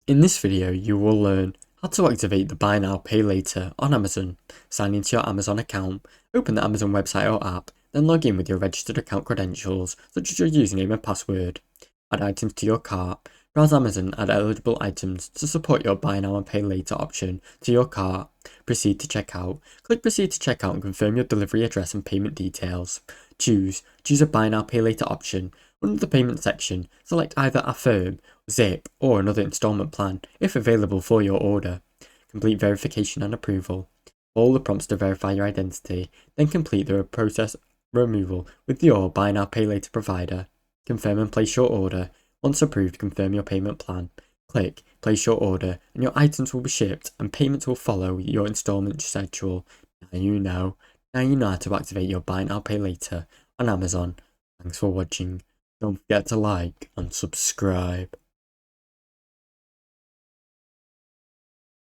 In this video, you will learn how to activate the Buy Now Pay Later on Amazon. Sign into your Amazon account, open the Amazon website or app, then log in with your registered account credentials, such as your username and password. Add items to your cart. Browse Amazon, add eligible items to support your Buy Now and Pay Later option to your cart. Proceed to checkout. Click Proceed to checkout and confirm your delivery address and payment details. Choose a Buy Now Pay Later option. Under the payment section, select either Affirm, Zip, or another installment plan if available for your order. Complete verification and approval. Follow the prompts to verify your identity, then complete the process removal with your Buy Now Pay Later provider. Confirm and place your order. Once approved, confirm your payment plan. Click Place your order and your items will be shipped and payments will follow your installment schedule. Now you know how to activate your Buy Now Pay Later on Amazon. Thanks for watching. Don't forget to like and subscribe.